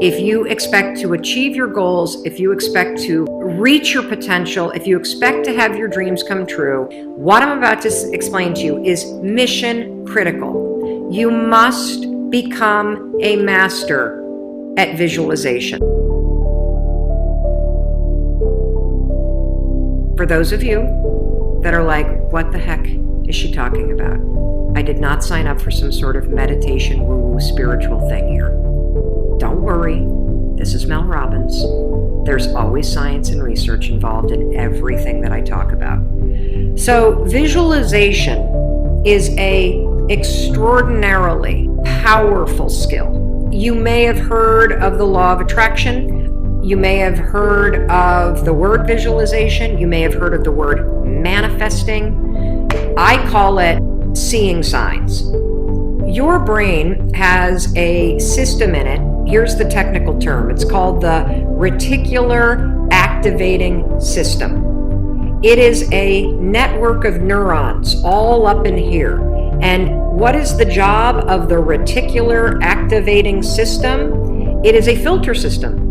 if you expect to achieve your goals, if you expect to reach your potential, if you expect to have your dreams come true, what I'm about to explain to you is mission critical. You must become a master at visualization. For those of you that are like, what the heck is she talking about? I did not sign up for some sort of meditation, woo-woo, spiritual thing here. Don't worry, this is Mel Robbins. There's always science and research involved in everything that I talk about. So visualization is an extraordinarily powerful skill. You may have heard of the law of attraction. You may have heard of the word visualization. You may have heard of the word manifesting. I call it seeing signs. Your brain has a system in it. Here's the technical term. It's called the reticular activating system. It is a network of neurons all up in here. And what is the job of the reticular activating system? It is a filter system.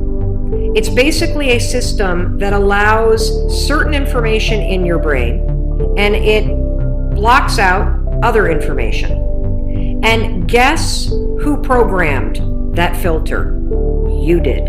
It's basically a system that allows certain information in your brain and it blocks out other information. And guess who programmed that filter? You did.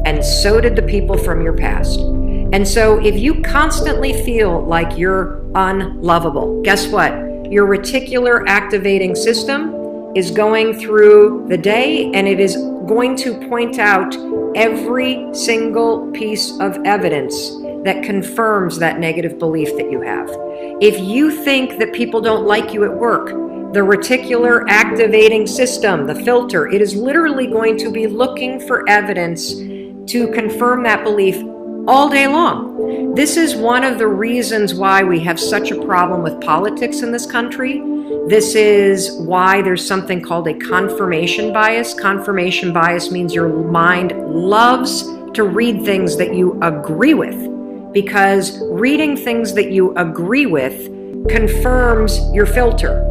And so did the people from your past. And so if you constantly feel like you're unlovable, guess what? Your reticular activating system is going through the day and it is going to point out every single piece of evidence that confirms that negative belief that you have. If you think that people don't like you at work, the reticular activating system, the filter, it is literally going to be looking for evidence to confirm that belief all day long. This is one of the reasons why we have such a problem with politics in this country. This is why there's something called a confirmation bias. Confirmation bias means your mind loves to read things that you agree with, because reading things that you agree with confirms your filter.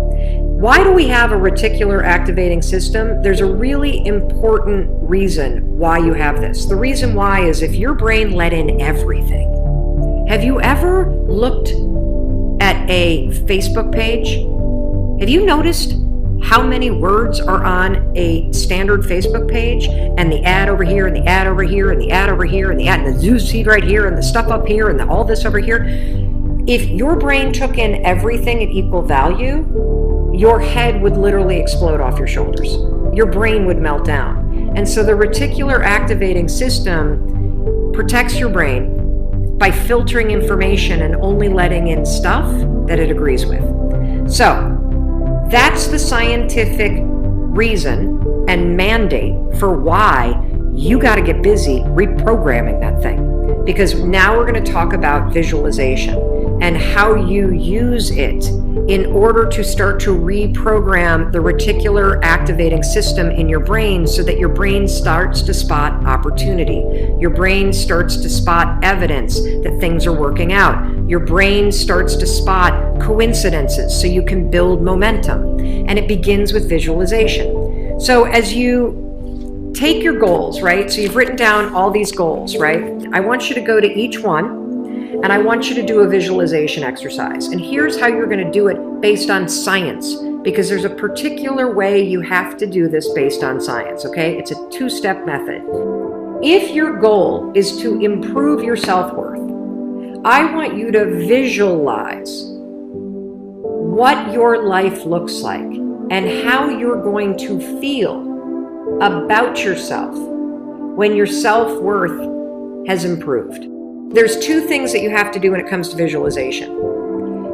Why do we have a reticular activating system? There's a really important reason why you have this. The reason why is if your brain let in everything. Have you ever looked at a Facebook page? Have you noticed how many words are on a standard Facebook page, and the ad over here and the ad over here and the ad over here and the ad and the news feed right here and the stuff up here and all this over here? If your brain took in everything at equal value, your head would literally explode off your shoulders. Your brain would melt down. And so the reticular activating system protects your brain by filtering information and only letting in stuff that it agrees with. So that's the scientific reason and mandate for why you got to get busy reprogramming that thing. Because now we're going to talk about visualization and how you use it in order to start to reprogram the reticular activating system in your brain so that your brain starts to spot opportunity. Your brain starts to spot evidence that things are working out. Your brain starts to spot coincidences so you can build momentum. And it begins with visualization. So as you take your goals, right? So you've written down all these goals, right? I want you to go to each one and I want you to do a visualization exercise. And here's how you're going to do it based on science, because there's a particular way you have to do this based on science, okay? It's a two-step method. If your goal is to improve your self-worth, I want you to visualize what your life looks like and how you're going to feel about yourself when your self-worth has improved. There's two things that you have to do when it comes to visualization.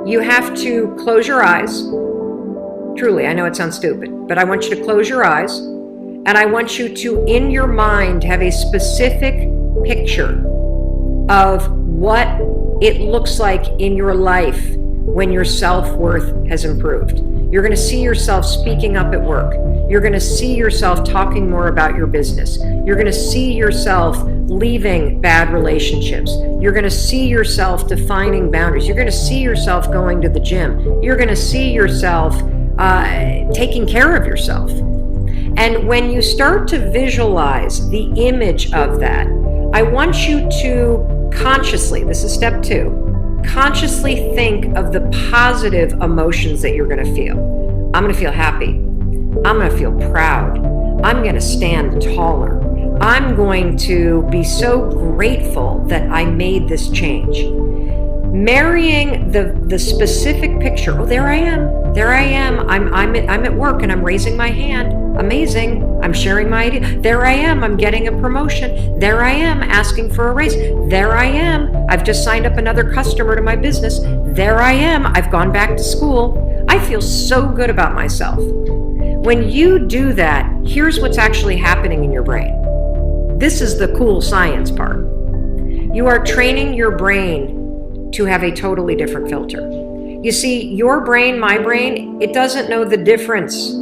You have to close your eyes. Truly, I know it sounds stupid, but I want you to close your eyes, and I want you to, in your mind, have a specific picture of what it looks like in your life when your self-worth has improved. You're going to see yourself speaking up at work. You're going to see yourself talking more about your business. You're going to see yourself leaving bad relationships. You're going to see yourself defining boundaries. You're going to see yourself going to the gym. You're going to see yourself taking care of yourself. And when you start to visualize the image of that, I want you to consciously, this is step 2, consciously think of the positive emotions that you're going to feel. I'm going to feel happy. I'm going to feel proud. I'm going to stand taller. I'm going to be so grateful that I made this change. Marrying the specific picture. Oh, there I am. There I am. I'm at work and I'm raising my hand. Amazing. I'm sharing my idea. There I am. I'm getting a promotion. There I am asking for a raise. There I am. I've just signed up another customer to my business. There I am. I've gone back to school. I feel so good about myself. When you do that, here's what's actually happening in your brain. This is the cool science part. You are training your brain to have a totally different filter. You see, your brain, my brain, it doesn't know the difference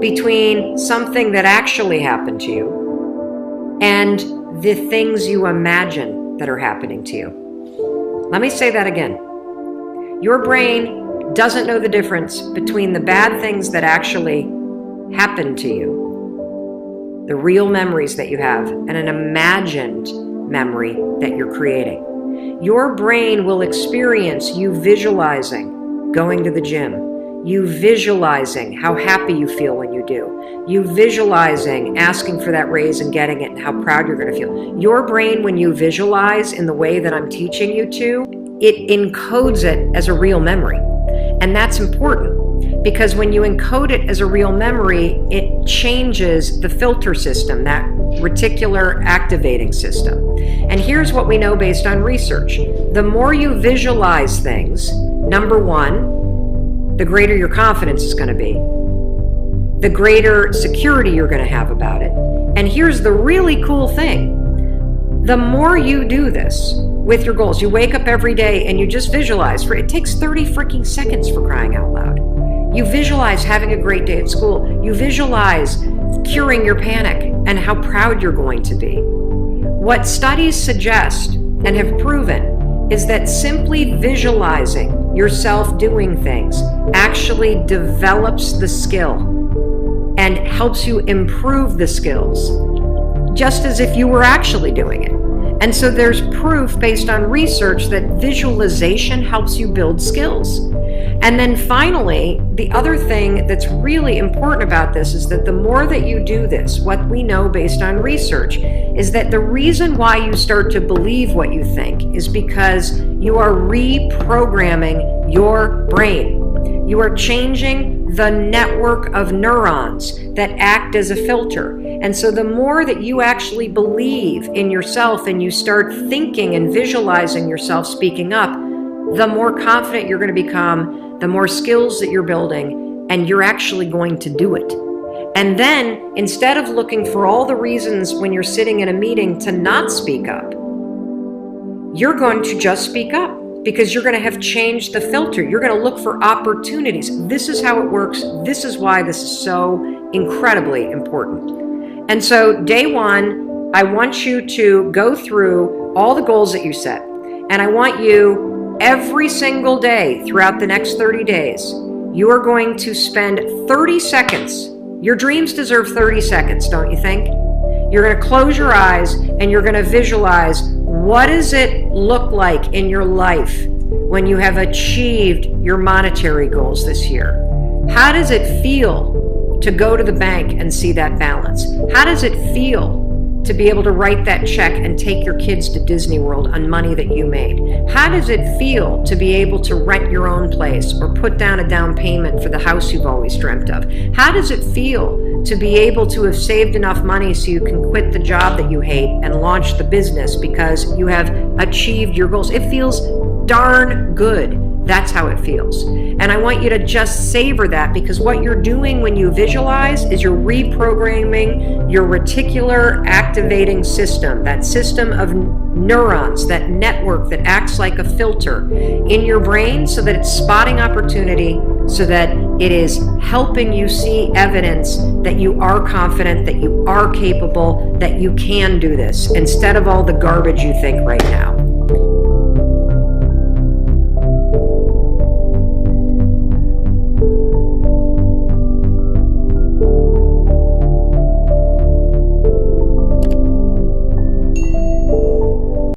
between something that actually happened to you and the things you imagine that are happening to you. Let me say that again. Your brain doesn't know the difference between the bad things that actually happened to you, the real memories that you have, and an imagined memory that you're creating. Your brain will experience you visualizing going to the gym, you visualizing how happy you feel when you do, you visualizing asking for that raise and getting it and how proud you're going to feel. Your brain, when you visualize in the way that I'm teaching you to, it encodes it as a real memory. And that's important because when you encode it as a real memory, it changes the filter system, that reticular activating system. And here's what we know based on research. The more you visualize things, number one, the greater your confidence is going to be, the greater security you're going to have about it. And here's the really cool thing. The more you do this with your goals, you wake up every day and you just visualize. It takes 30 freaking seconds, for crying out loud. You visualize having a great day at school. You visualize curing your panic and how proud you're going to be. What studies suggest and have proven is that simply visualizing yourself doing things actually develops the skill and helps you improve the skills, just as if you were actually doing it. And so there's proof based on research that visualization helps you build skills. And then finally, the other thing that's really important about this is that the more that you do this, what we know based on research is that the reason why you start to believe what you think is because you are reprogramming your brain. You are changing the network of neurons that act as a filter. And so the more that you actually believe in yourself and you start thinking and visualizing yourself speaking up, the more confident you're going to become, the more skills that you're building, and you're actually going to do it. And then instead of looking for all the reasons when you're sitting in a meeting to not speak up, you're going to just speak up. Because you're going to have changed the filter. You're going to look for opportunities. This is how it works. This is why this is so incredibly important. And so day one, I want you to go through all the goals that you set. And I want you every single day throughout the next 30 days, you are going to spend 30 seconds. Your dreams deserve 30 seconds, don't you think? You're going to close your eyes and you're going to visualize, what does it look like in your life when you have achieved your monetary goals this year? How does it feel to go to the bank and see that balance? How does it feel to be able to write that check and take your kids to Disney World on money that you made? How does it feel to be able to rent your own place or put down a down payment for the house you've always dreamt of? How does it feel to be able to have saved enough money so you can quit the job that you hate and launch the business because you have achieved your goals? It feels darn good. That's how it feels. And I want you to just savor that, because what you're doing when you visualize is you're reprogramming your reticular activating system, that system of neurons, that network that acts like a filter in your brain so that it's spotting opportunity, so that it is helping you see evidence that you are confident, that you are capable, that you can do this, instead of all the garbage you think right now.